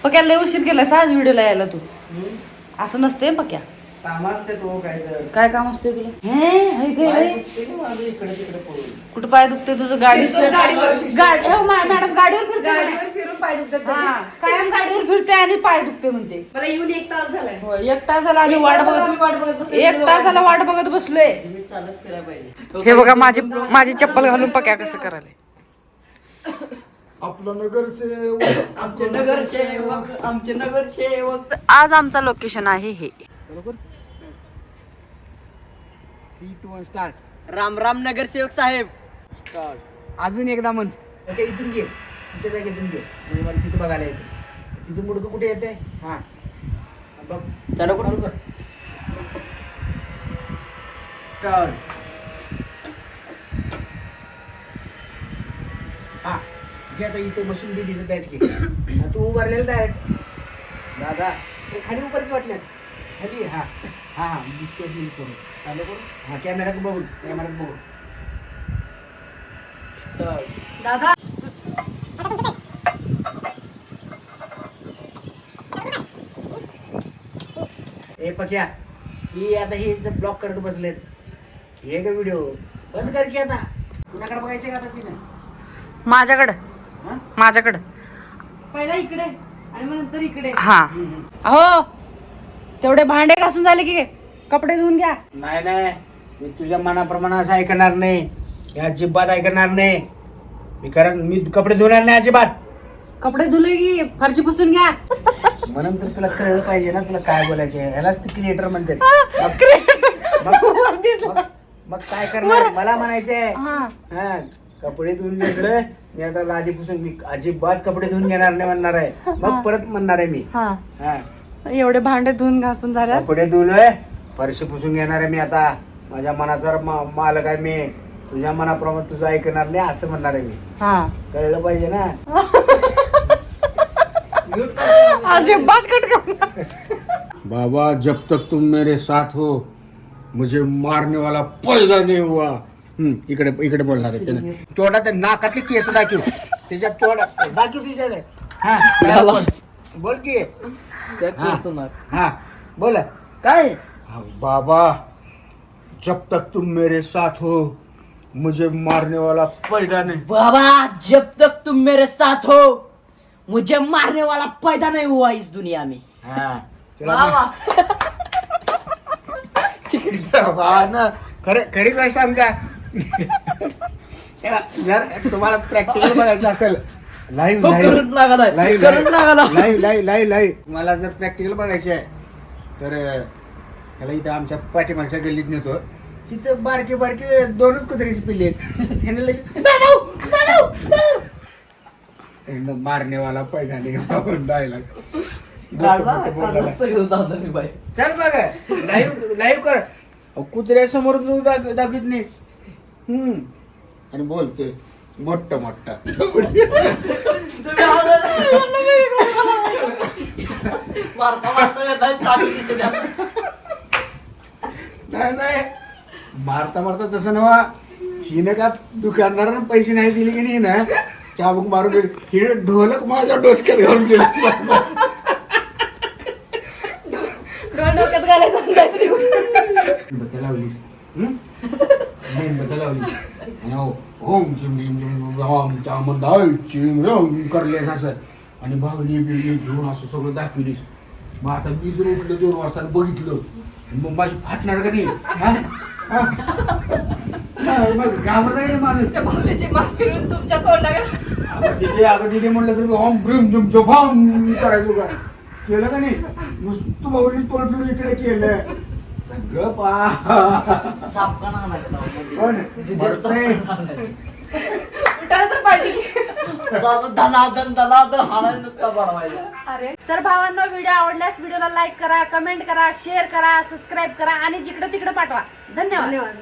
पक्या लय उशीर केलास आज व्हिडिओला यायला तू. असं नसते पक्या. काम असते तो काय तर. काय काम असते तुला? इकडे तिकडे पळून. कुठं पाय दुखते तुझं? मॅडम गाडीवर फिरून पाय दुखतात. कायम गाडीवर फिरते आणि पाय दुखते म्हणते. मला येऊन 1 तास झालाय. हो 1 तास झाला आम्ही वाट बघत बसलोय. 1 तासाला वाट बघत बसलोय. मी चालत फिरायला पाहिजे. हे बघा माझी चप्पल घालून पक्या कसं करायला. आपलं नगरसेवक आमचे नगरसेवक. आज आमचा लोकेशन आहे हे. 3, 2, 1 स्टार्ट. राम राम नगरसेवक साहेब. अजून एकदा म्हण. ओके इथून घे तिचं बॅग इथून घे म्हणजे मला तिथं बघायला येते तिचं मुडकं कुठे येते हा बघ चालू कर. स्टार्ट. हा घे आता इथं बसून दे तिचं बॅच घे हा, तू उभारलेलं डायरेक्ट दादा ते खाली उभार की वाटल्यास खाली हा हा हा दिसतेस मी करून चालू करू हा कॅमेऱ्यात बघून दादा ए पक्या ही आता हे ब्लॉक करत बसलेत हे का व्हिडिओ बंद कर की आता कुणाकडे बघायचे का आता तिने माझ्याकडं पहिला इकडे आणि मग नंतर इकडे. हा. हो तेवढे भांडे घासून झाले की कपडे धुवून घ्या. नाही मी तुझ्या मनाप्रमाणे असं ऐकणार नाही या अजिबात ऐकणार नाही मी कपडे धुणार नाही अजिबात कपडे धुले की फरशी पुसून घ्या. म्हणून तर तुला कळलं पाहिजे ना तुला काय बोलायचे यालाच ते क्रिएटर म्हणतात मग काय करणार मला म्हणायचंय हा कपडे धुवून घेतलं मी आता लादी पुसून मी अजिबात कपडे धुवून घेणार नाही म्हणणार आहे मग परत म्हणणार आहे मी हा एवढे भांडे धुवून घासून झाल्या. कपडे धुलोय फरशी पुसून घेणार आहे मी आता माझ्या मनाचा मालक आहे मी तुझ्या मनाप्रमाणे तुझं ऐकणार नाही असं म्हणणार आहे मी कळलं पाहिजे ना अजिबात कट करणार. बाबा जब तक तुम मेरे साथ हो मुझे मारने वाला पैदा नहीं हुआ. इकडे बोलणार आहे त्याने तोडा ते नाकातली केस दाखव त्याच्यात तोडा दाखव तिच्यात हा बोल की हा बोल काय बाबा जब तक तुम मेरे साथ हो मुझे मारने वाला पैदा नहीं. बाबा जब तक तुम मेरे साथ हो मुझे मारने वाला पैदा नहीं हुआ इस दुनिया में. हा वा. खरी गोष्ट सांग का जर तुम्हाला प्रॅक्टिकल बघायचं असेल लाईव्ह मला जर प्रॅक्टिकल बघायचे आहे तर त्याला इथं आमच्या पाठीमागच्या गल्लीत नेतो तिथं बारके 2च कुत्र्याची पिल्ली आहेत मारने वाला पैदा नाही डायलॉग चल बघ लाईव्ह कर कुत्र्यासमोर तू दाखवत नाही आणि बोलतोय मोठं नाही मारता तसं नव्हा हिनं का दुकानदारानं पैसे नाही दिले की नाही ना चाबूक मारून गेली हिने ढोलक माझ्या डोसक्यात घालून गेला डोक्यात घालायचं बत्या लावलीस बत्या लावलीस ओम चिम ओम चामुंडाई चिम रम करलेस असं आणि बाहुली बिवली घेऊन असं सगळं दाखवलीस मग आता मी जर उठलं 2 वाजता बघितलं मग माझी फाटणार का नाही मग घाबरता नाही माणूस त्या भावनेची मान फिरून तुमच्या तोंडाकडे अगं तिथे म्हणलं तर ओम ब्रिम झुम झोम करायचो का केलं का नाही नुसतं बाहुली तोंड फिरून इकडे केलं सगळं उठायला तर पाहिजे की. दनादन हाणायला नुसता बनवायला. अरे तर भावांनो व्हिडिओ आवडल्यास व्हिडिओला लाईक करा, कमेंट करा, शेअर करा, सबस्क्राईब करा आणि जिकडे तिकडे पाठवा. धन्यवाद.